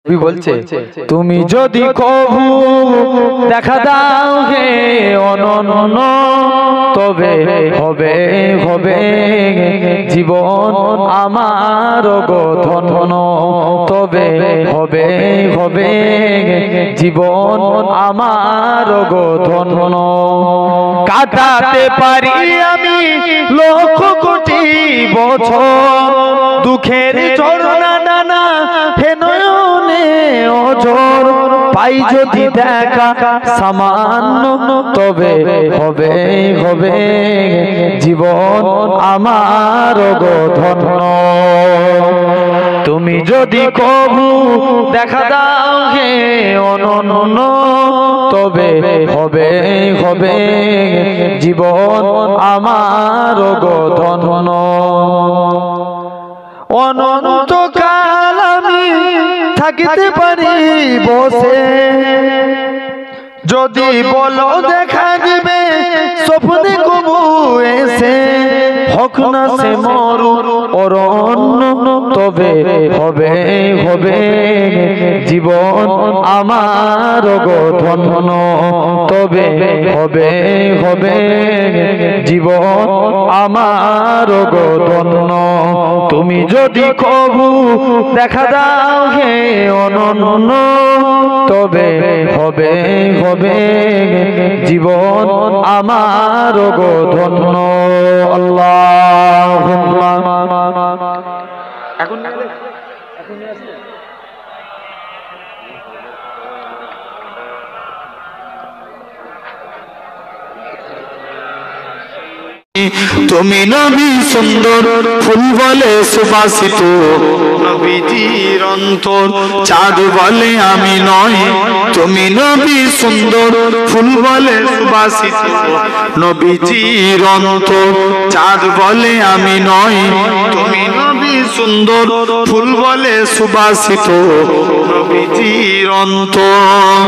বলছে তুমি যদি কভু দেখা দাও হে অনন্য তবে হবে হবে জীবন আমার গো ধন্য তবে হবে হবে জীবন আমার গো ধন্য কাটাতে পারি আমি লক্ষ কোটি বছর দুঃখের ঝরনা নানা হে নয়নে অঝর পাই যদি দেখা সামান্য তবে হবে হবে জীবন আমার গো ধন্য তুমি যদি কভু দেখা দাও হে অনন্য তবে হবে হবে জীবন আমার গো ধন্য অনন্তকাল আমি থাকিতে পারি বসে যদি বলো দেখা দিবে স্বপ্নে কবু এসে হোক না সে মরু অরণ্য তবে হবে হবে জীবন আমার গো ধন্য তবে হবে হবে জীবন আমার গো ধন্য তুমি যদি কভু দেখা দাও হে অনন্য তবে হবে হবে জীবন আমার গো ধন্য আল্লাহুম্মা এখন তুমি নবী সুন্দর ফুল বলে সুবাসিত নবীজির অন্তর চাঁদ বলে আমি নয় তুমি নবী সুন্দর ফুল বলে সুবাসিত নবীজির অন্তর চাঁদ বলে আমি নয় তুমি নবী সুন্দর ফুল বলে সুবাসিত নবীজির অন্তর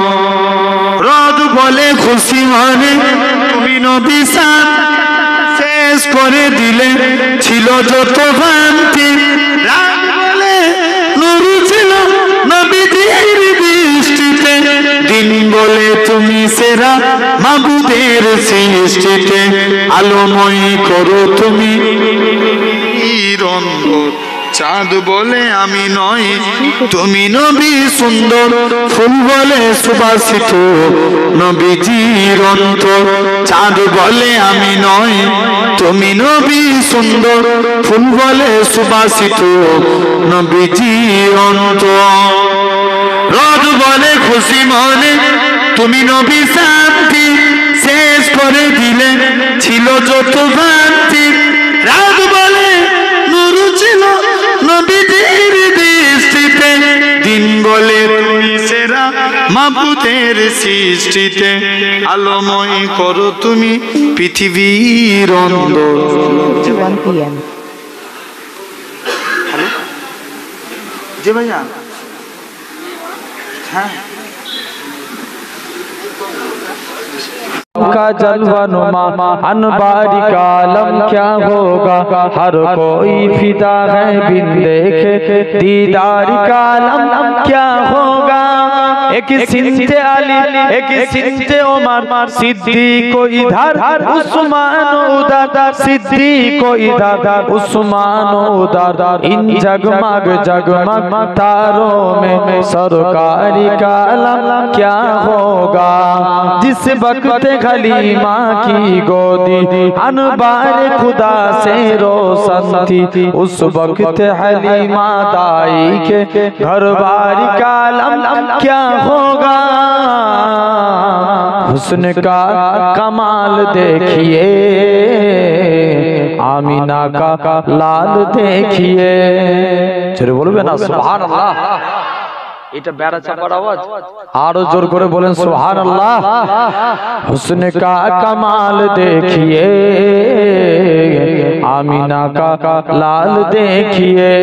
রোদ বলে খুশি মানে তুমি নবী সাথ শেষ করে দিলে ছিল যত ভ্রান্তি রাত বলে নূর ছিল নবীজির দৃষ্টিতে দিন বলে তুমি সেরা মাবুদের সৃষ্টিতে আলোময় করো তুমি অন্তর চাঁদ বলে আমি নয় তুমি নবী সুন্দর ফুল বলে সুবাসিত নবীজির অন্তর চাঁদ বলে আমি নয় তুমি নবী সুন্দর ফুল বলে সুবাসিত নবীজির অন্তর রোদ বলে খুশি মনে তুমি নবী শান্তি শেষ করে দিলে ছিল যত ভ্রান্তি রাত বলে নূর ছিল নবীজির দৃষ্টিতে দিন বলে তুমি সেরা মাবুদের সৃষ্টিতে আলোময় করো তুমি পৃথিবীর অন্তর 1 PM হ্যালো জি ভাইয়া হ্যাঁ का जलवा नुमा अनबारी का आलम क्या होगा हर कोई फिदा है बिन देखे दीदार का आलम क्या होगा एक सिंते अली एक सिंते उमर सिद्दीक को इधर उस्मान उधर सिद्दीक को इधर उस्मान उधर इन जगमग जगमग तारों में सरकारी का आलम क्या होगा जिस वक्त खलीमा की गोदी अनबार खुदा से रोशन थी उस वक्त हलीमा दाई के घर बारी का आलम क्या होगा हुस्न का कमाल देखिए आमीना का लाल देखिए चलो बोलबे ना सुभान अल्लाह এটা বেড়া চাপার আওয়াজ আরো জোর করে বলেন সুবহানাল্লাহ হুসনে কা কামাল দেখিয়ে आमीना का लाल देखिए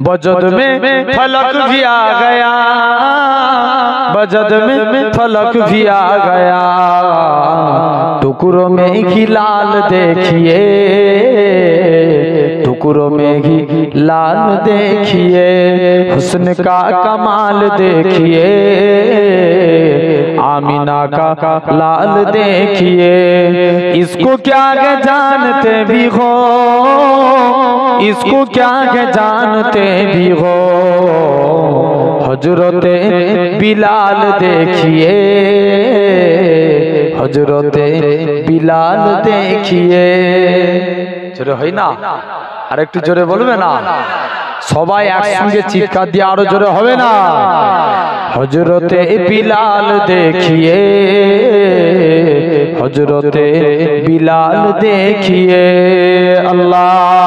बजद में फलक भी आ गया बजद में फलक भी आ गया टुकड़ों में ही लाल देखिए टुकड़ों में ही लाल देखिए, हुस्न का कमाल देखिए, आमीना का लाल देखिए। इसको क्या है जानते भी हो, इसको क्या है जानते भी हो, हजरते बिलाल देखिए, हजरते बिलाल देखिए। জোরে হয় না? আর একটু জোরে বলবে না? সবাই একসঙ্গে চিৎকার দিয়ে আরো জোরে হবে না? হযরতে বিলাল দেখিয়ে, হযরতে বিলাল দেখিয়ে। আল্লাহ